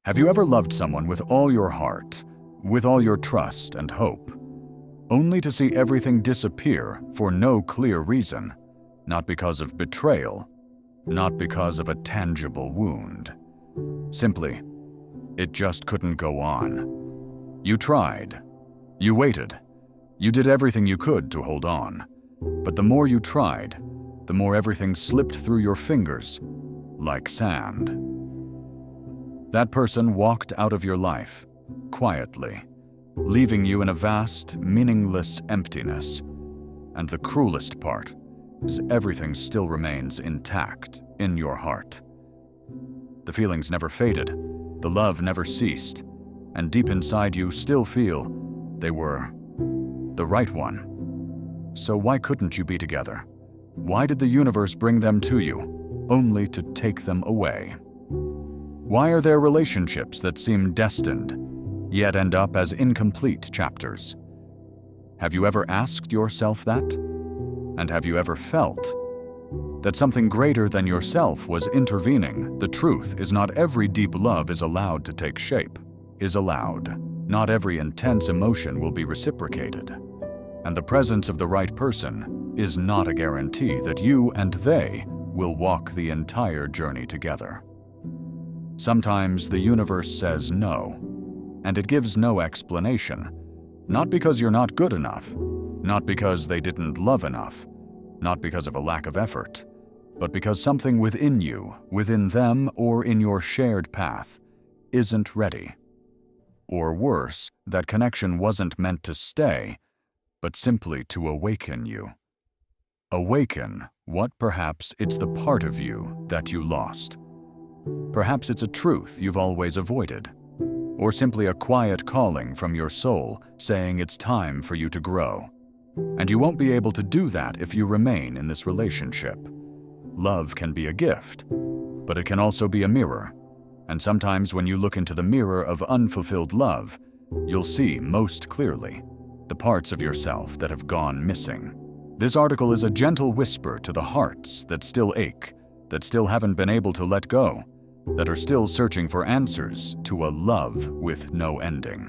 Have you ever loved someone with all your heart, with all your trust and hope, only to see everything disappear for no clear reason, not because of betrayal, not because of a tangible wound? Simply, it just couldn't go on. You tried, you waited, you did everything you could to hold on, but the more you tried, the more everything slipped through your fingers like sand. That person walked out of your life, quietly, leaving you in a vast, meaningless emptiness. And the cruelest part is everything still remains intact in your heart. The feelings never faded, the love never ceased, and deep inside you still feel they were the right one. So why couldn't you be together? Why did the universe bring them to you, only to take them away? Why are there relationships that seem destined, yet end up as incomplete chapters? Have you ever asked yourself that? And have you ever felt that something greater than yourself was intervening? The truth is, not every deep love is allowed to take shape, is allowed. Not every intense emotion will be reciprocated. And the presence of the right person is not a guarantee that you and they will walk the entire journey together. Sometimes the universe says no, and it gives no explanation, not because you're not good enough, not because they didn't love enough, not because of a lack of effort, but because something within you, within them, or in your shared path isn't ready. Or worse, that connection wasn't meant to stay, but simply to awaken you. Awaken what perhaps it's the part of you that you lost. Perhaps it's a truth you've always avoided, or simply a quiet calling from your soul saying it's time for you to grow. And you won't be able to do that if you remain in this relationship. Love can be a gift, but it can also be a mirror. And sometimes when you look into the mirror of unfulfilled love, you'll see most clearly the parts of yourself that have gone missing. This article is a gentle whisper to the hearts that still ache, that still haven't been able to let go, that are still searching for answers to a love with no ending.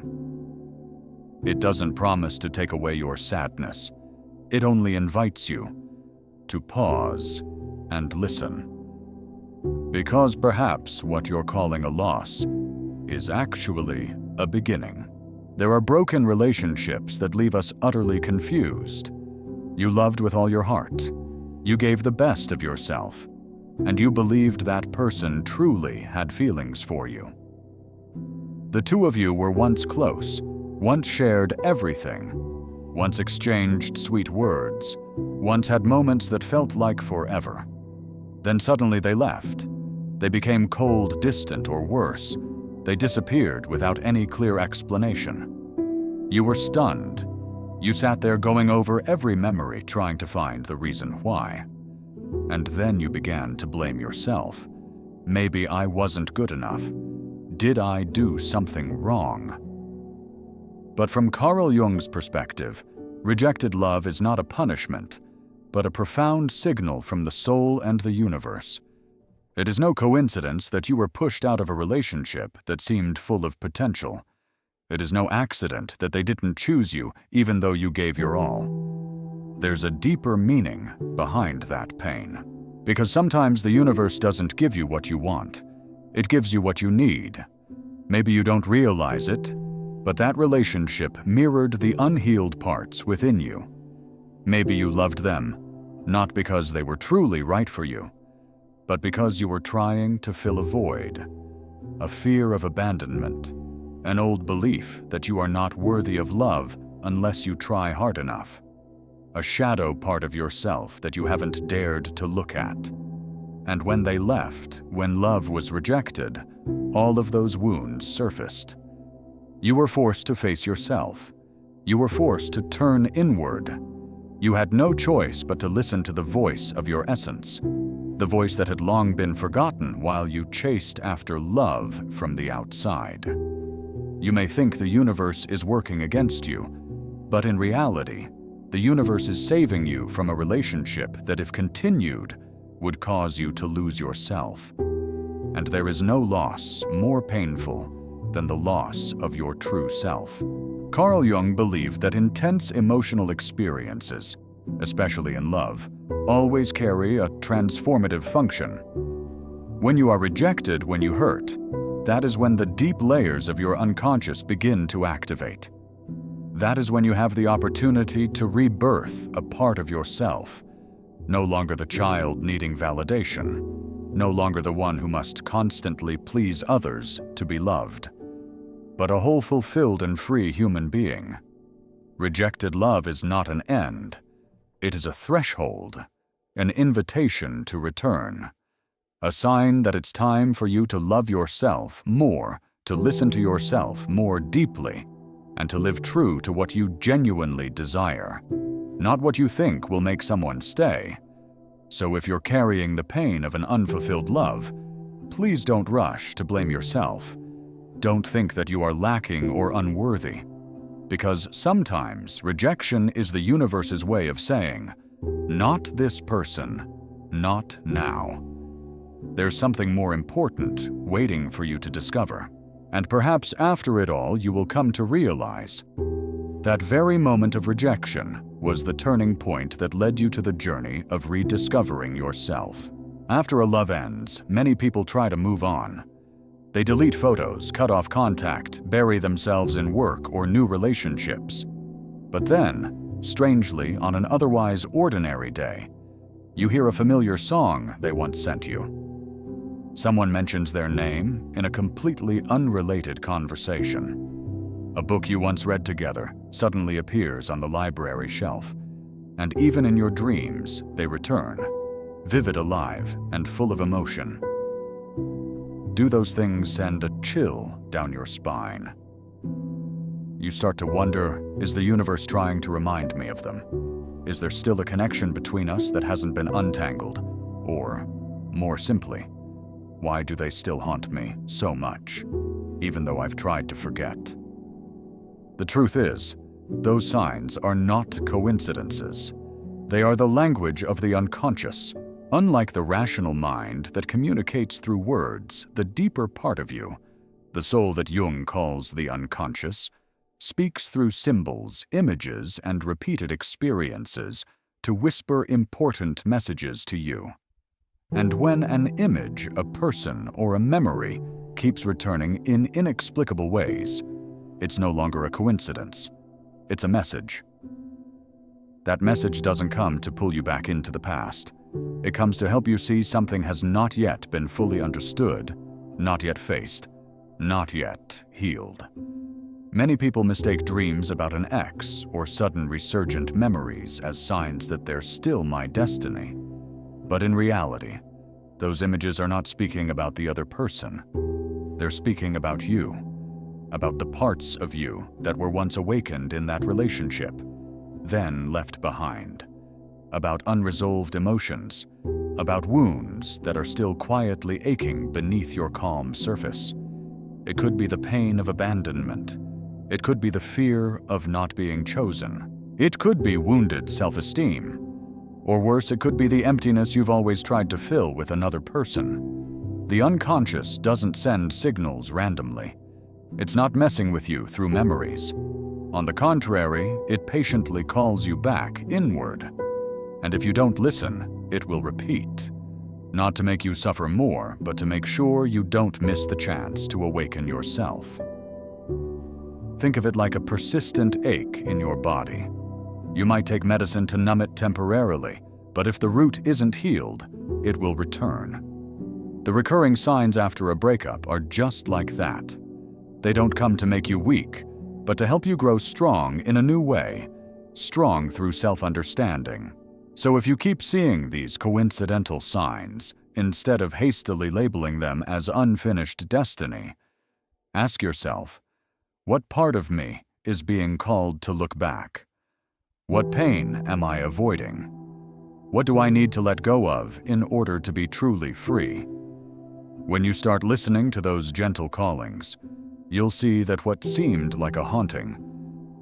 It doesn't promise to take away your sadness. It only invites you to pause and listen. Because perhaps what you're calling a loss is actually a beginning. There are broken relationships that leave us utterly confused. You loved with all your heart. You gave the best of yourself. And you believed that person truly had feelings for you. The two of you were once close, once shared everything, once exchanged sweet words, once had moments that felt like forever. Then suddenly they left. They became cold, distant, or worse. They disappeared without any clear explanation. You were stunned. You sat there going over every memory, trying to find the reason why. And then you began to blame yourself. Maybe I wasn't good enough. Did I do something wrong? But from Carl Jung's perspective, rejected love is not a punishment, but a profound signal from the soul and the universe. It is no coincidence that you were pushed out of a relationship that seemed full of potential. It is no accident that they didn't choose you even though you gave your all. There's a deeper meaning behind that pain. Because sometimes the universe doesn't give you what you want. It gives you what you need. Maybe you don't realize it, but that relationship mirrored the unhealed parts within you. Maybe you loved them, not because they were truly right for you, but because you were trying to fill a void, a fear of abandonment, an old belief that you are not worthy of love unless you try hard enough, a shadow part of yourself that you haven't dared to look at. And when they left, when love was rejected, all of those wounds surfaced. You were forced to face yourself. You were forced to turn inward. You had no choice but to listen to the voice of your essence, the voice that had long been forgotten while you chased after love from the outside. You may think the universe is working against you, but in reality, the universe is saving you from a relationship that, if continued, would cause you to lose yourself. and there is no loss more painful than the loss of your true self. Carl Jung believed that intense emotional experiences, especially in love, always carry a transformative function. When you are rejected when you hurt, that is when the deep layers of your unconscious begin to activate. That is when you have the opportunity to rebirth a part of yourself, no longer the child needing validation, no longer the one who must constantly please others to be loved, but a whole, fulfilled, and free human being. Rejected love is not an end. It is a threshold, an invitation to return, a sign that it's time for you to love yourself more, to listen to yourself more deeply, and to live true to what you genuinely desire, not what you think will make someone stay. So if you're carrying the pain of an unfulfilled love, please don't rush to blame yourself. Don't think that you are lacking or unworthy, because sometimes rejection is the universe's way of saying, "Not this person, not now." There's something more important waiting for you to discover. And perhaps after it all, you will come to realize that very moment of rejection was the turning point that led you to the journey of rediscovering yourself. After a love ends, many people try to move on. They delete photos, cut off contact, bury themselves in work or new relationships. But then, strangely, on an otherwise ordinary day, you hear a familiar song they once sent you. Someone mentions their name in a completely unrelated conversation. A book you once read together suddenly appears on the library shelf, and even in your dreams, they return, vivid, alive, and full of emotion. Do those things send a chill down your spine? You start to wonder, is the universe trying to remind me of them? Is there still a connection between us that hasn't been untangled? Or, more simply, why do they still haunt me so much, even though I've tried to forget? The truth is, those signs are not coincidences. They are the language of the unconscious. Unlike the rational mind that communicates through words, the deeper part of you, the soul that Jung calls the unconscious, speaks through symbols, images, and repeated experiences to whisper important messages to you. And when an image, a person, or a memory keeps returning in inexplicable ways, it's no longer a coincidence. It's a message. That message doesn't come to pull you back into the past. It comes to help you see something has not yet been fully understood, not yet faced, not yet healed. Many people mistake dreams about an ex or sudden resurgent memories as signs that they're still my destiny. But in reality, those images are not speaking about the other person. They're speaking about you, about the parts of you that were once awakened in that relationship, then left behind, about unresolved emotions, about wounds that are still quietly aching beneath your calm surface. It could be the pain of abandonment. It could be the fear of not being chosen. It could be wounded self-esteem. Or worse, it could be the emptiness you've always tried to fill with another person. The unconscious doesn't send signals randomly. It's not messing with you through memories. On the contrary, it patiently calls you back inward. And if you don't listen, it will repeat. Not to make you suffer more, but to make sure you don't miss the chance to awaken yourself. Think of it like a persistent ache in your body. You might take medicine to numb it temporarily, but if the root isn't healed, it will return. The recurring signs after a breakup are just like that. They don't come to make you weak, but to help you grow strong in a new way, strong through self-understanding. So if you keep seeing these coincidental signs, instead of hastily labeling them as unfinished destiny, ask yourself, what part of me is being called to look back? What pain am I avoiding? What do I need to let go of in order to be truly free? When you start listening to those gentle callings, you'll see that what seemed like a haunting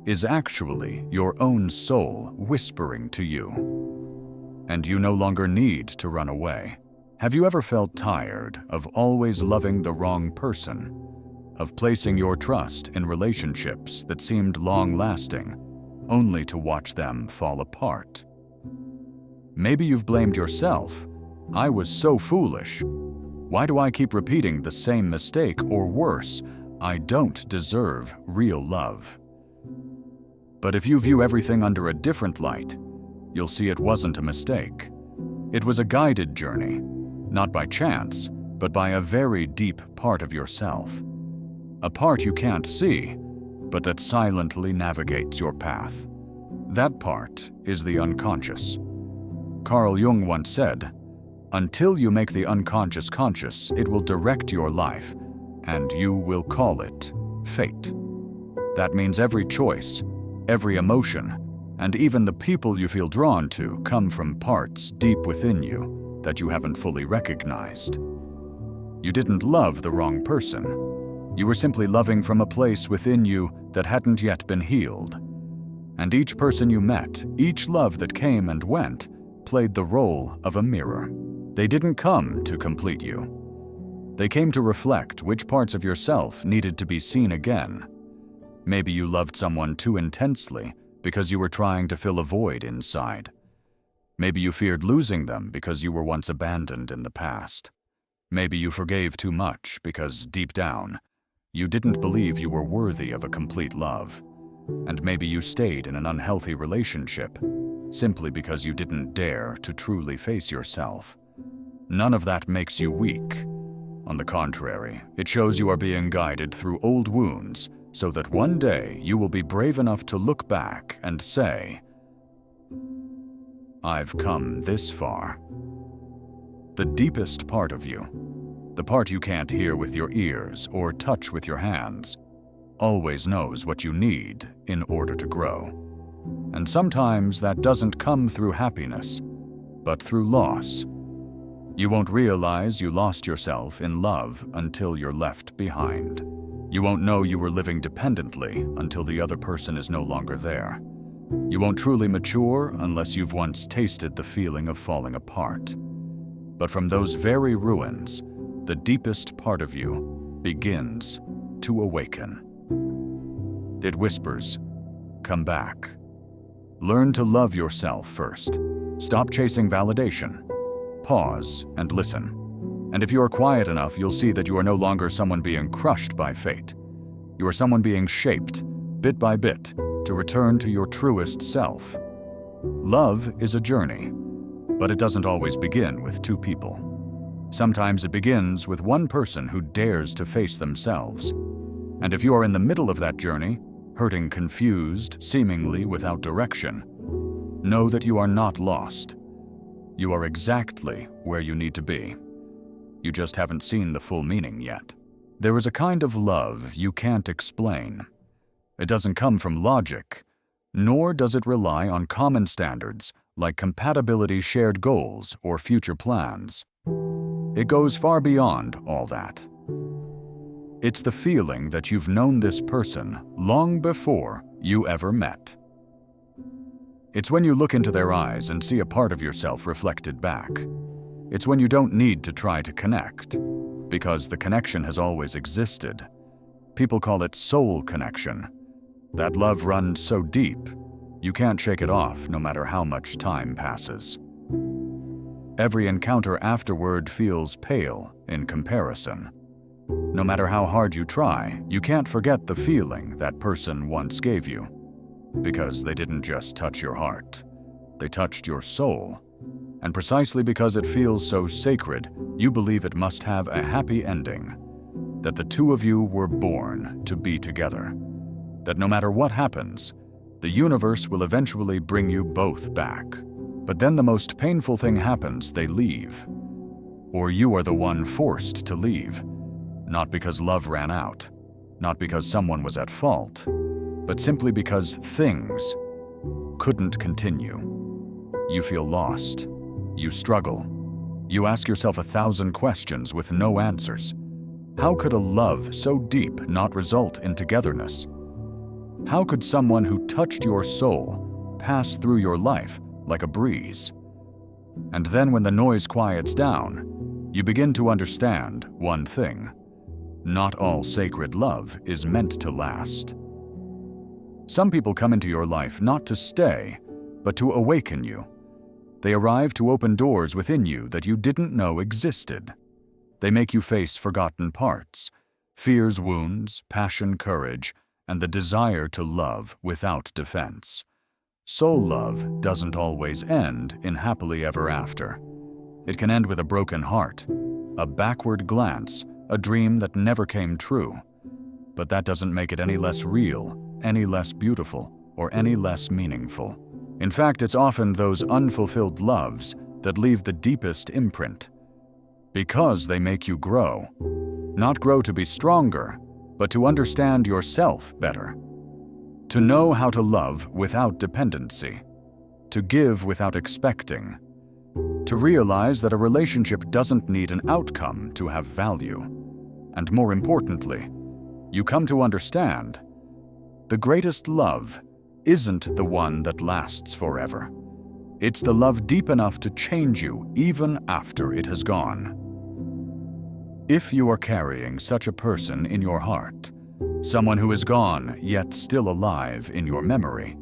is actually your own soul whispering to you. And you no longer need to run away. Have you ever felt tired of always loving the wrong person, of placing your trust in relationships that seemed long-lasting, only to watch them fall apart? Maybe you've blamed yourself. I was so foolish. Why do I keep repeating the same mistake? Or worse, I don't deserve real love. But if you view everything under a different light, you'll see it wasn't a mistake. It was a guided journey, not by chance, but by a very deep part of yourself. A part you can't see, but that silently navigates your path. That part is the unconscious. Carl Jung once said, "Until you make the unconscious conscious, it will direct your life, and you will call it fate." That means every choice, every emotion, and even the people you feel drawn to come from parts deep within you that you haven't fully recognized. You didn't love the wrong person. You were simply loving from a place within you that hadn't yet been healed. And each person you met, each love that came and went, played the role of a mirror. They didn't come to complete you. They came to reflect which parts of yourself needed to be seen again. Maybe you loved someone too intensely because you were trying to fill a void inside. Maybe you feared losing them because you were once abandoned in the past. Maybe you forgave too much because, deep down, you didn't believe you were worthy of a complete love. And maybe you stayed in an unhealthy relationship simply because you didn't dare to truly face yourself. None of that makes you weak. On the contrary, it shows you are being guided through old wounds so that one day you will be brave enough to look back and say, "I've come this far." The deepest part of you, the part you can't hear with your ears or touch with your hands, always knows what you need in order to grow. And sometimes that doesn't come through happiness, but through loss. You won't realize you lost yourself in love until you're left behind. You won't know you were living dependently until the other person is no longer there. You won't truly mature unless you've once tasted the feeling of falling apart. But from those very ruins, the deepest part of you begins to awaken. It whispers, "Come back." Learn to love yourself first. Stop chasing validation. Pause and listen. And if you are quiet enough, you'll see that you are no longer someone being crushed by fate. You are someone being shaped, bit by bit, to return to your truest self. Love is a journey, but it doesn't always begin with two people. Sometimes it begins with one person who dares to face themselves. And if you are in the middle of that journey, hurting, confused, seemingly without direction, know that you are not lost. You are exactly where you need to be. You just haven't seen the full meaning yet. There is a kind of love you can't explain. It doesn't come from logic, nor does it rely on common standards like compatibility, shared goals, or future plans. It goes far beyond all that. It's the feeling that you've known this person long before you ever met. It's when you look into their eyes and see a part of yourself reflected back. It's when you don't need to try to connect, because the connection has always existed. People call it soul connection. That love runs so deep, you can't shake it off no matter how much time passes. Every encounter afterward feels pale in comparison. No matter how hard you try, you can't forget the feeling that person once gave you. Because they didn't just touch your heart, they touched your soul. And precisely because it feels so sacred, you believe it must have a happy ending. That the two of you were born to be together. That no matter what happens, the universe will eventually bring you both back. But then the most painful thing happens, they leave. Or you are the one forced to leave. Not because love ran out, not because someone was at fault, but simply because things couldn't continue. You feel lost. You struggle. You ask yourself 1,000 questions with no answers. How could a love so deep not result in togetherness? How could someone who touched your soul pass through your life like a breeze? And then when the noise quiets down, you begin to understand one thing: not all sacred love is meant to last. Some people come into your life not to stay, but to awaken you. They arrive to open doors within you that you didn't know existed. They make you face forgotten parts: fears, wounds, passion, courage, and the desire to love without defense. Soul love doesn't always end in happily ever after. It can end with a broken heart, a backward glance, a dream that never came true. But that doesn't make it any less real, any less beautiful, or any less meaningful. In fact, it's often those unfulfilled loves that leave the deepest imprint, because they make you grow. Not grow to be stronger, but to understand yourself better. To know how to love without dependency. To give without expecting. To realize that a relationship doesn't need an outcome to have value. And more importantly, you come to understand the greatest love isn't the one that lasts forever. It's the love deep enough to change you even after it has gone. If you are carrying such a person in your heart, someone who is gone yet still alive in your memory,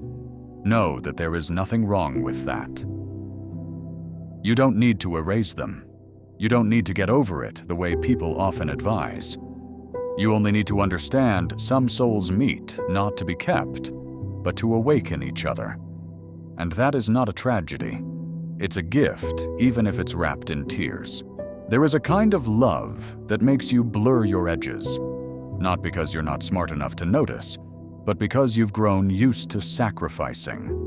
know that there is nothing wrong with that. You don't need to erase them. You don't need to get over it the way people often advise. You only need to understand some souls meet not to be kept, but to awaken each other. And that is not a tragedy. It's a gift, even if it's wrapped in tears. There is a kind of love that makes you blur your edges, not because you're not smart enough to notice, but because you've grown used to sacrificing.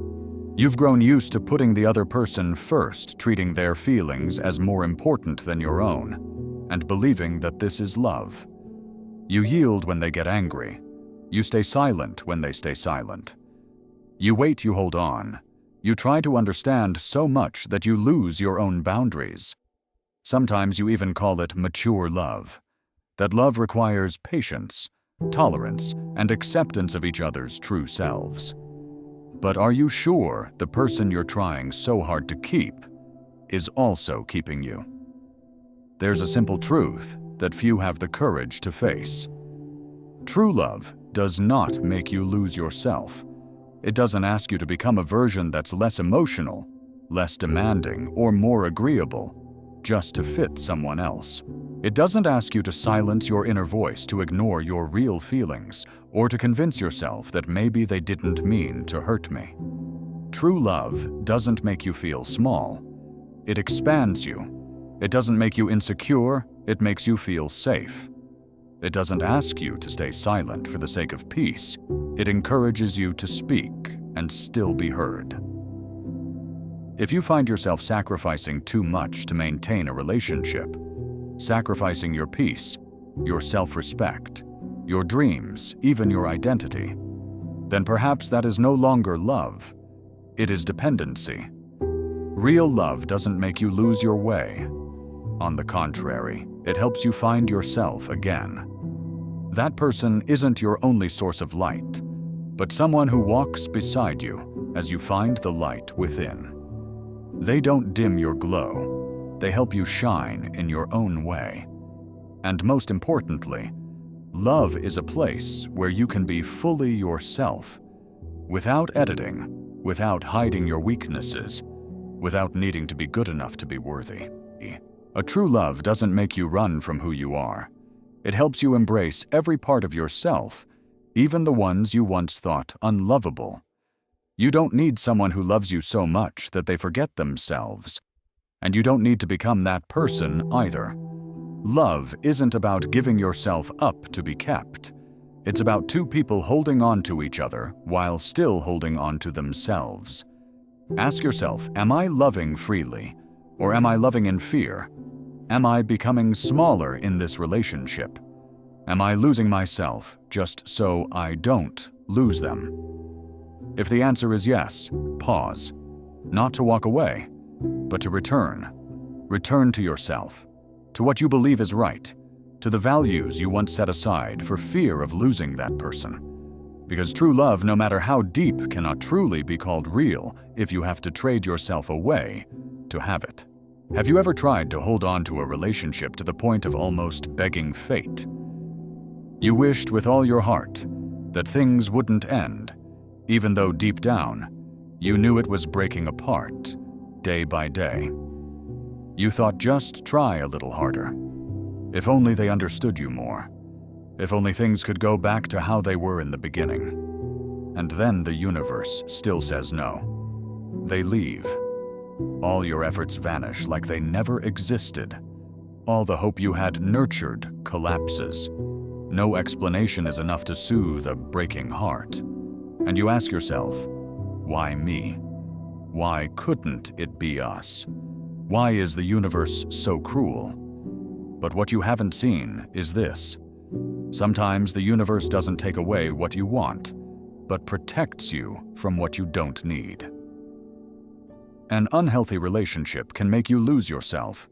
You've grown used to putting the other person first, treating their feelings as more important than your own, and believing that this is love. You yield when they get angry. You stay silent when they stay silent. You wait, you hold on. You try to understand so much that you lose your own boundaries. Sometimes you even call it mature love. That love requires patience, tolerance, and acceptance of each other's true selves. But are you sure the person you're trying so hard to keep is also keeping you? There's a simple truth that few have the courage to face. True love does not make you lose yourself. It doesn't ask you to become a version that's less emotional, less demanding, or more agreeable, just to fit someone else. It doesn't ask you to silence your inner voice to ignore your real feelings, or to convince yourself that maybe they didn't mean to hurt me. True love doesn't make you feel small. It expands you. It doesn't make you insecure, it makes you feel safe. It doesn't ask you to stay silent for the sake of peace. It encourages you to speak and still be heard. If you find yourself sacrificing too much to maintain a relationship, sacrificing your peace, your self-respect, your dreams, even your identity, then perhaps that is no longer love. It is dependency. Real love doesn't make you lose your way. On the contrary, it helps you find yourself again. That person isn't your only source of light, but someone who walks beside you as you find the light within. They don't dim your glow. They help you shine in your own way. And most importantly, love is a place where you can be fully yourself, without editing, without hiding your weaknesses, without needing to be good enough to be worthy. A true love doesn't make you run from who you are. It helps you embrace every part of yourself, even the ones you once thought unlovable. You don't need someone who loves you so much that they forget themselves. And you don't need to become that person either. Love isn't about giving yourself up to be kept. It's about two people holding on to each other while still holding on to themselves. Ask yourself, am I loving freely, or am I loving in fear? Am I becoming smaller in this relationship? Am I losing myself just so I don't lose them? If the answer is yes, pause. Not to walk away, but to return. Return to yourself, to what you believe is right, to the values you once set aside for fear of losing that person. Because true love, no matter how deep, cannot truly be called real if you have to trade yourself away to have it. Have you ever tried to hold on to a relationship to the point of almost begging fate? You wished with all your heart that things wouldn't end, even though deep down, you knew it was breaking apart, day by day. You thought, just try a little harder. If only they understood you more. If only things could go back to how they were in the beginning. And then the universe still says no. They leave. All your efforts vanish like they never existed. All the hope you had nurtured collapses. No explanation is enough to soothe a breaking heart. And you ask yourself, why me? Why couldn't it be us? Why is the universe so cruel? But what you haven't seen is this. Sometimes the universe doesn't take away what you want, but protects you from what you don't need. An unhealthy relationship can make you lose yourself.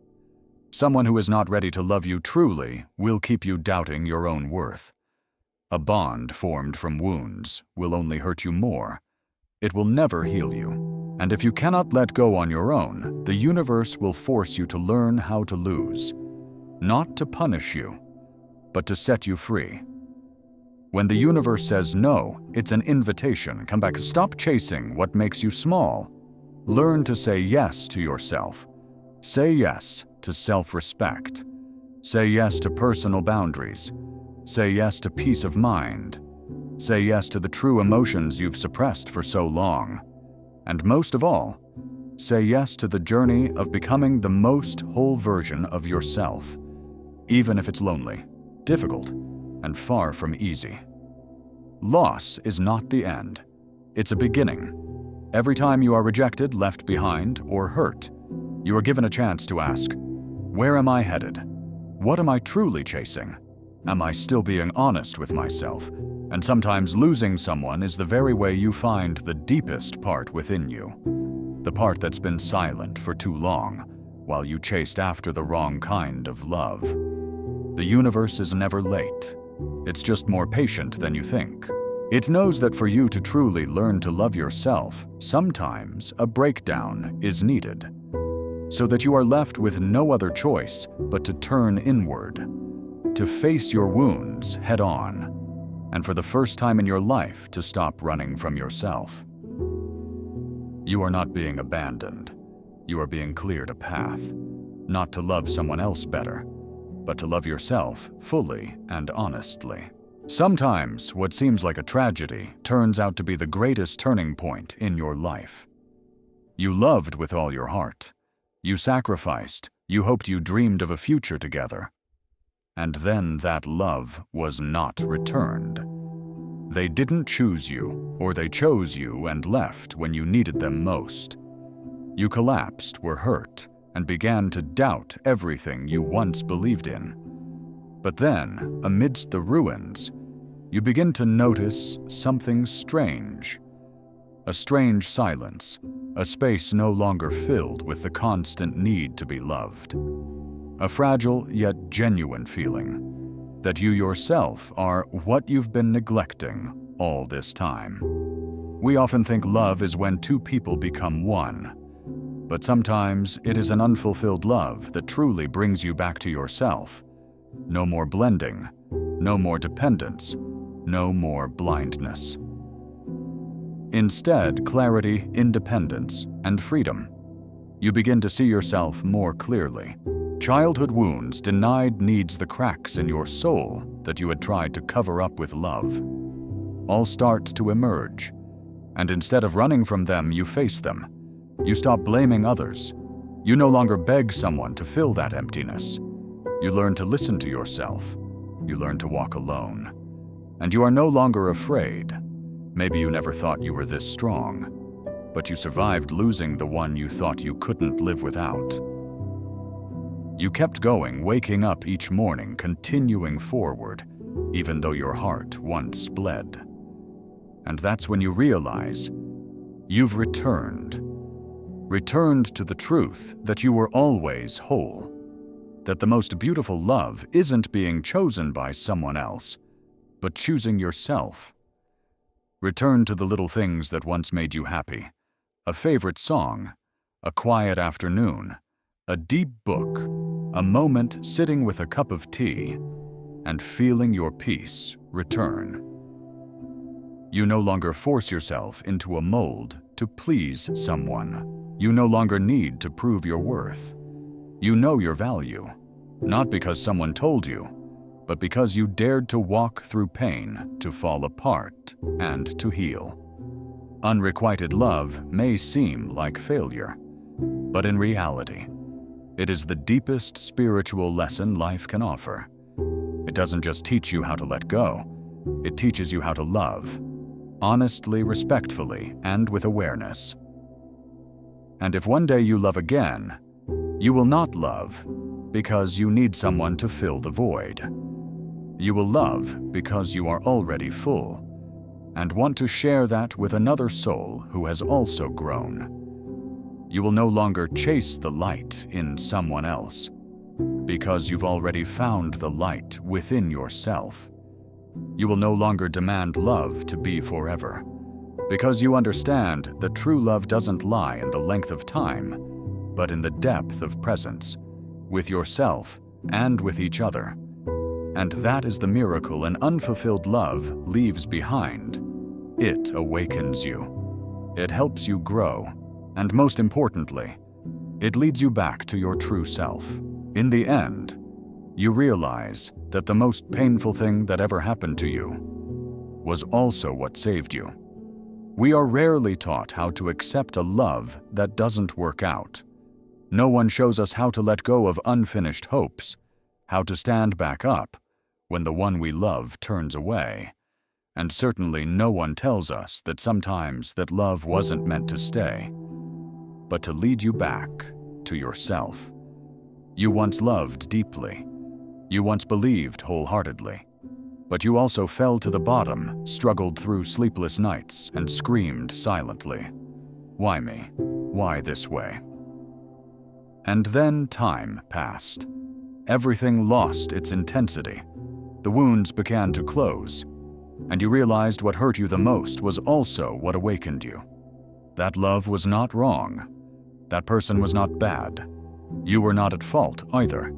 Someone who is not ready to love you truly will keep you doubting your own worth. A bond formed from wounds will only hurt you more. It will never heal you. And if you cannot let go on your own, the universe will force you to learn how to lose. Not to punish you, but to set you free. When the universe says no, it's an invitation. Come back. Stop chasing what makes you small. Learn to say yes to yourself. Say yes to self-respect. Say yes to personal boundaries. Say yes to peace of mind. Say yes to the true emotions you've suppressed for so long. And most of all, say yes to the journey of becoming the most whole version of yourself, even if it's lonely, difficult, and far from easy. Loss is not the end. It's a beginning. Every time you are rejected, left behind, or hurt, you are given a chance to ask, where am I headed? What am I truly chasing? Am I still being honest with myself? And sometimes losing someone is the very way you find the deepest part within you, the part that's been silent for too long while you chased after the wrong kind of love. The universe is never late. It's just more patient than you think. It knows that for you to truly learn to love yourself, sometimes a breakdown is needed, so that you are left with no other choice but to turn inward, to face your wounds head on, and for the first time in your life to stop running from yourself. You are not being abandoned. You are being cleared a path, not to love someone else better, but to love yourself fully and honestly. Sometimes what seems like a tragedy turns out to be the greatest turning point in your life. You loved with all your heart. You sacrificed. You hoped, you dreamed of a future together. And then that love was not returned. They didn't choose you, or they chose you and left when you needed them most. You collapsed, were hurt, and began to doubt everything you once believed in. But then, amidst the ruins, you begin to notice something strange. A strange silence, a space no longer filled with the constant need to be loved. A fragile yet genuine feeling that you yourself are what you've been neglecting all this time. We often think love is when two people become one, but sometimes it is an unfulfilled love that truly brings you back to yourself. No more blending, no more dependence, no more blindness. Instead, clarity, independence, and freedom. You begin to see yourself more clearly. Childhood wounds denied needs the cracks in your soul that you had tried to cover up with love. All start to emerge, and instead of running from them, you face them. You stop blaming others. You no longer beg someone to fill that emptiness. You learn to listen to yourself. You learn to walk alone. And you are no longer afraid. Maybe you never thought you were this strong, but you survived losing the one you thought you couldn't live without. You kept going, waking up each morning, continuing forward, even though your heart once bled. And that's when you realize you've returned to the truth that you were always whole, that the most beautiful love isn't being chosen by someone else, but choosing yourself. Return to the little things that once made you happy, a favorite song, a quiet afternoon, A deep book, a moment sitting with a cup of tea, and feeling your peace return. You no longer force yourself into a mold to please someone. You no longer need to prove your worth. You know your value, not because someone told you, but because you dared to walk through pain, to fall apart, and to heal. Unrequited love may seem like failure, but in reality, it is the deepest spiritual lesson life can offer. It doesn't just teach you how to let go, it teaches you how to love, honestly, respectfully, and with awareness. And if one day you love again, you will not love because you need someone to fill the void. You will love because you are already full and want to share that with another soul who has also grown. You will no longer chase the light in someone else because you've already found the light within yourself. You will no longer demand love to be forever because you understand that true love doesn't lie in the length of time, but in the depth of presence, with yourself and with each other. And that is the miracle an unfulfilled love leaves behind. It awakens you. It helps you grow. And most importantly, it leads you back to your true self. In the end, you realize that the most painful thing that ever happened to you was also what saved you. We are rarely taught how to accept a love that doesn't work out. No one shows us how to let go of unfinished hopes, how to stand back up when the one we love turns away. And certainly no one tells us that sometimes that love wasn't meant to stay, but to lead you back to yourself. You once loved deeply. You once believed wholeheartedly. But you also fell to the bottom, struggled through sleepless nights, and screamed silently, "Why me? Why this way?" And then time passed. Everything lost its intensity. The wounds began to close, and you realized what hurt you the most was also what awakened you. That love was not wrong. That person was not bad. You were not at fault either.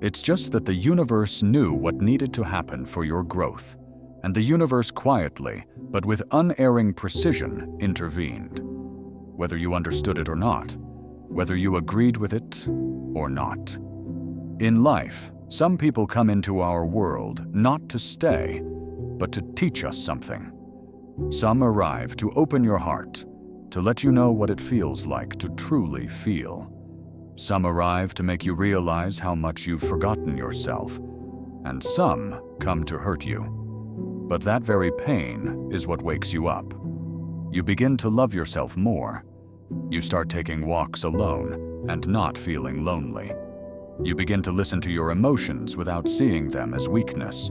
It's just that the universe knew what needed to happen for your growth, and the universe quietly, but with unerring precision, intervened. Whether you understood it or not, whether you agreed with it or not. In life, some people come into our world not to stay, but to teach us something. Some arrive to open your heart, to let you know what it feels like to truly feel. Some arrive to make you realize how much you've forgotten yourself, and some come to hurt you. But that very pain is what wakes you up. You begin to love yourself more. You start taking walks alone and not feeling lonely. You begin to listen to your emotions without seeing them as weakness.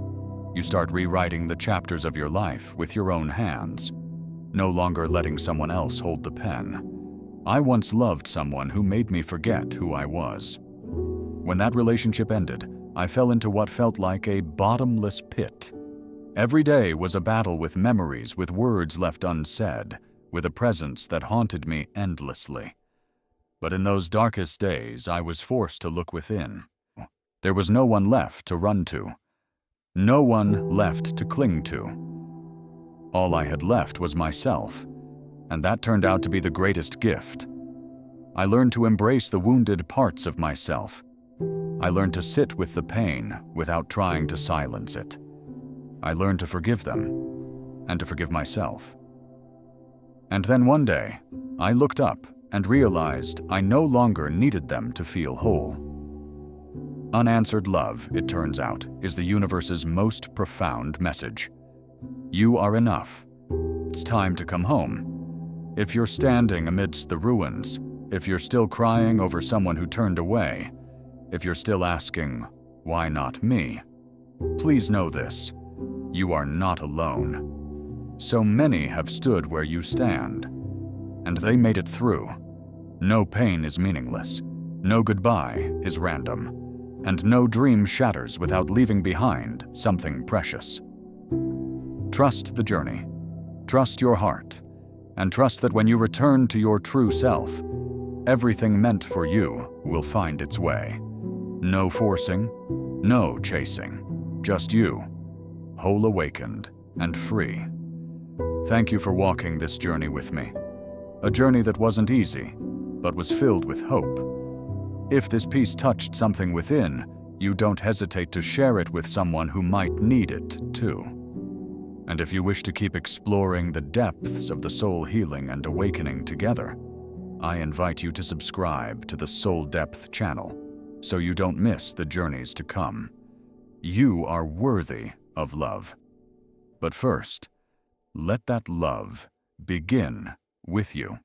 You start rewriting the chapters of your life with your own hands, no longer letting someone else hold the pen. I once loved someone who made me forget who I was. When that relationship ended, I fell into what felt like a bottomless pit. Every day was a battle with memories, with words left unsaid, with a presence that haunted me endlessly. But in those darkest days, I was forced to look within. There was no one left to run to, no one left to cling to. All I had left was myself, and that turned out to be the greatest gift. I learned to embrace the wounded parts of myself. I learned to sit with the pain without trying to silence it. I learned to forgive them and to forgive myself. And then one day, I looked up and realized I no longer needed them to feel whole. Unanswered love, it turns out, is the universe's most profound message. You are enough. It's time to come home. If you're standing amidst the ruins, if you're still crying over someone who turned away, if you're still asking, "Why not me?" please know this: you are not alone. So many have stood where you stand, and they made it through. No pain is meaningless, no goodbye is random, and no dream shatters without leaving behind something precious. Trust the journey, trust your heart, and trust that when you return to your true self, Everything meant for you will find its way. No forcing, no chasing, just you, whole awakened and free. Thank you for walking this journey with me. A journey that wasn't easy, but was filled with hope. If this piece touched something within, you don't hesitate to share it with someone who might need it too. And if you wish to keep exploring the depths of the soul healing and awakening together, I invite you to subscribe to the Soul Depth channel so you don't miss the journeys to come. You are worthy of love. But first, let that love begin with you.